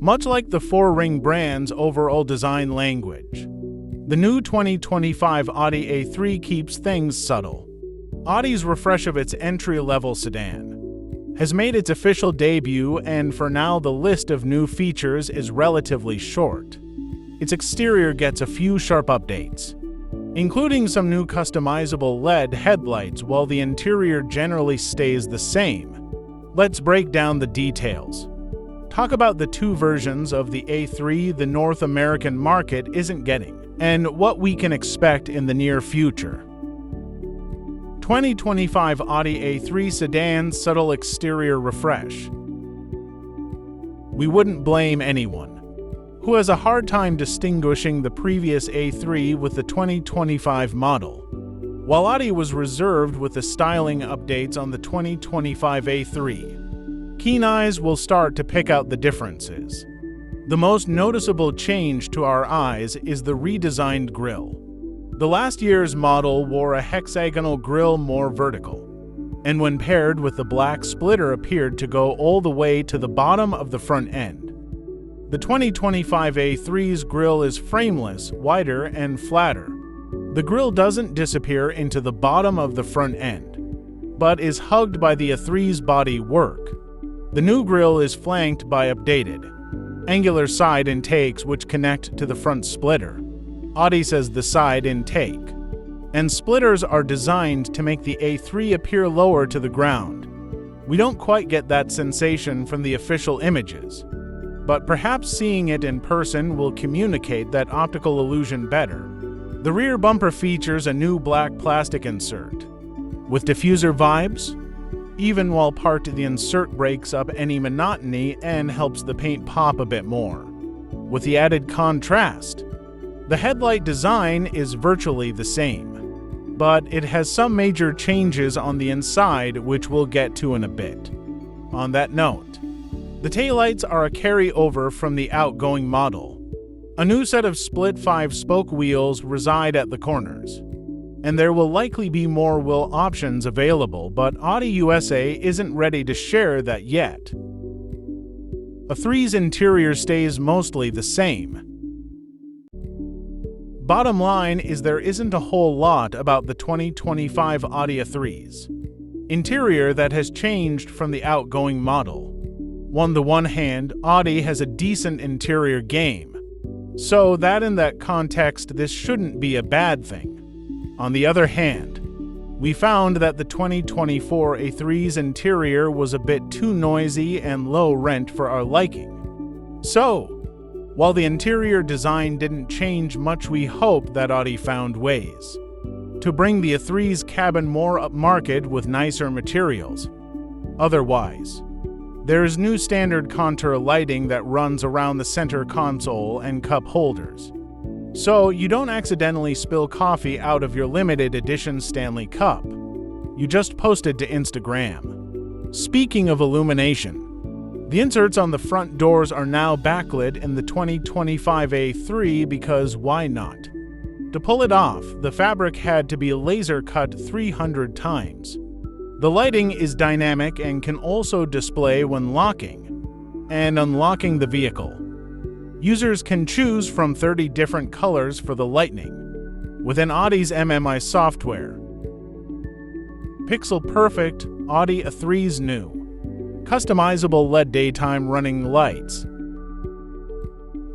much like the four-ring brand's overall design language. The new 2025 Audi A3 keeps things subtle. Audi's refresh of its entry-level sedan has made its official debut, and for now the list of new features is relatively short. Its exterior gets a few sharp updates, including some new customizable LED headlights, while the interior generally stays the same. Let's break down the details. Talk about the two versions of the A3 the North American market isn't getting, and what we can expect in the near future. 2025 Audi A3 sedan subtle exterior refresh. We wouldn't blame anyone who has a hard time distinguishing the previous A3 with the 2025 model. While Audi was reserved with the styling updates on the 2025 A3, keen eyes will start to pick out the differences. The most noticeable change to our eyes is the redesigned grille. The last year's model wore a hexagonal grille, more vertical, and when paired with the black splitter appeared to go all the way to the bottom of the front end. The 2025 A3's grille is frameless, wider, and flatter. The grille doesn't disappear into the bottom of the front end, but is hugged by the A3's body work. The new grille is flanked by updated angular side intakes which connect to the front splitter. Audi says the side intake and splitters are designed to make the A3 appear lower to the ground. We don't quite get that sensation from the official images, but perhaps seeing it in person will communicate that optical illusion better. The rear bumper features a new black plastic insert with diffuser vibes. Even while parked, the insert breaks up any monotony and helps the paint pop a bit more. With the added contrast, the headlight design is virtually the same, but it has some major changes on the inside which we'll get to in a bit. On that note, the taillights are a carryover from the outgoing model. A new set of split 5-spoke wheels reside at the corners, and there will likely be more wheel options available, but Audi USA isn't ready to share that yet. A3's interior stays mostly the same. Bottom line is there isn't a whole lot about the 2025 Audi A3's interior that has changed from the outgoing model. On the one hand, Audi has a decent interior game, so that in that context this shouldn't be a bad thing. On the other hand, we found that the 2024 A3's interior was a bit too noisy and low rent for our liking. So, while the interior design didn't change much, we hope that Audi found ways to bring the A3's cabin more upmarket with nicer materials. Otherwise, there's new standard contour lighting that runs around the center console and cup holders, so you don't accidentally spill coffee out of your limited edition Stanley Cup you just posted to Instagram. Speaking of illumination, the inserts on the front doors are now backlit in the 2025 A3 because why not? To pull it off, the fabric had to be laser cut 300 times. The lighting is dynamic and can also display when locking and unlocking the vehicle. Users can choose from 30 different colors for the lighting within Audi's MMI software. Pixel perfect Audi A3's new customizable LED daytime running lights.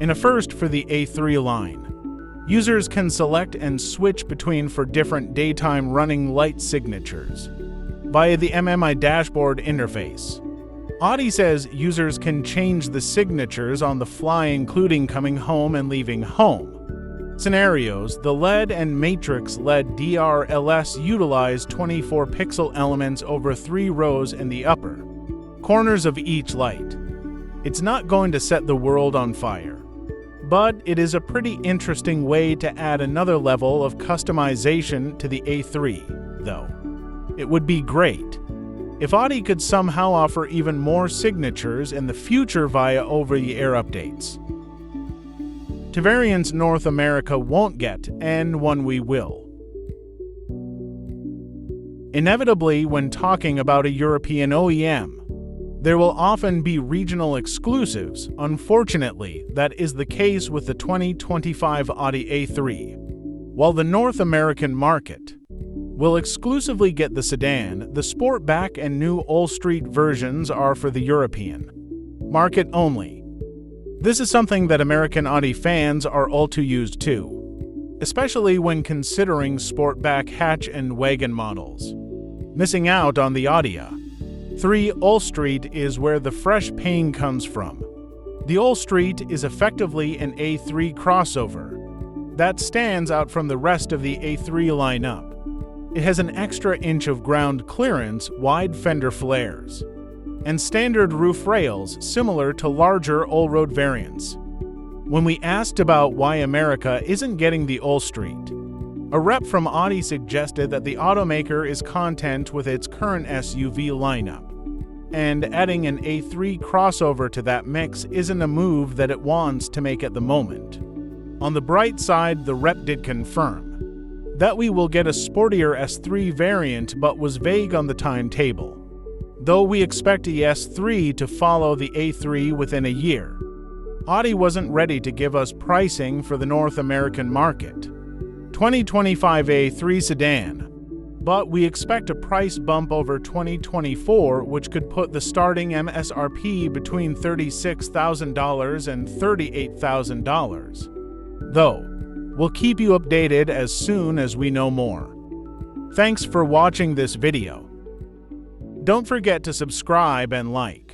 In a first for the A3 line, users can select and switch between for different daytime running light signatures via the MMI dashboard interface. Audi says users can change the signatures on the fly, including coming home and leaving home scenarios. The LED and matrix LED DRLS utilize 24 pixel elements over 3 rows in the upper corners of each light. It's not going to set the world on fire, but it is a pretty interesting way to add another level of customization to the A3, though. It would be great if Audi could somehow offer even more signatures in the future via over-the-air updates to variants North America won't get, and one we will. Inevitably, when talking about a European OEM, There will often be regional exclusives. Unfortunately, that is the case with the 2025 Audi A3. While the North American market will exclusively get the sedan, the Sportback and new Allstreet versions are for the European market only. This is something that American Audi fans are all too used to, especially when considering Sportback hatch and wagon models. Missing out on the Audi A3 Allstreet is where the fresh pain comes from. The Allstreet is effectively an A3 crossover that stands out from the rest of the A3 lineup. It has an extra inch of ground clearance, wide fender flares, and standard roof rails similar to larger all-road variants. When we asked about why America isn't getting the Allstreet, a rep from Audi suggested that the automaker is content with its current SUV lineup, and adding an A3 crossover to that mix isn't a move that it wants to make at the moment. On the bright side, the rep did confirm that we will get a sportier S3 variant, but was vague on the timetable, though we expect the S3 to follow the A3 within a year. Audi wasn't ready to give us pricing for the North American market. 2025 A3 sedan, but we expect a price bump over 2024, which could put the starting MSRP between $36,000 and $38,000. Though, we'll keep you updated as soon as we know more. Thanks for watching this video. Don't forget to subscribe and like.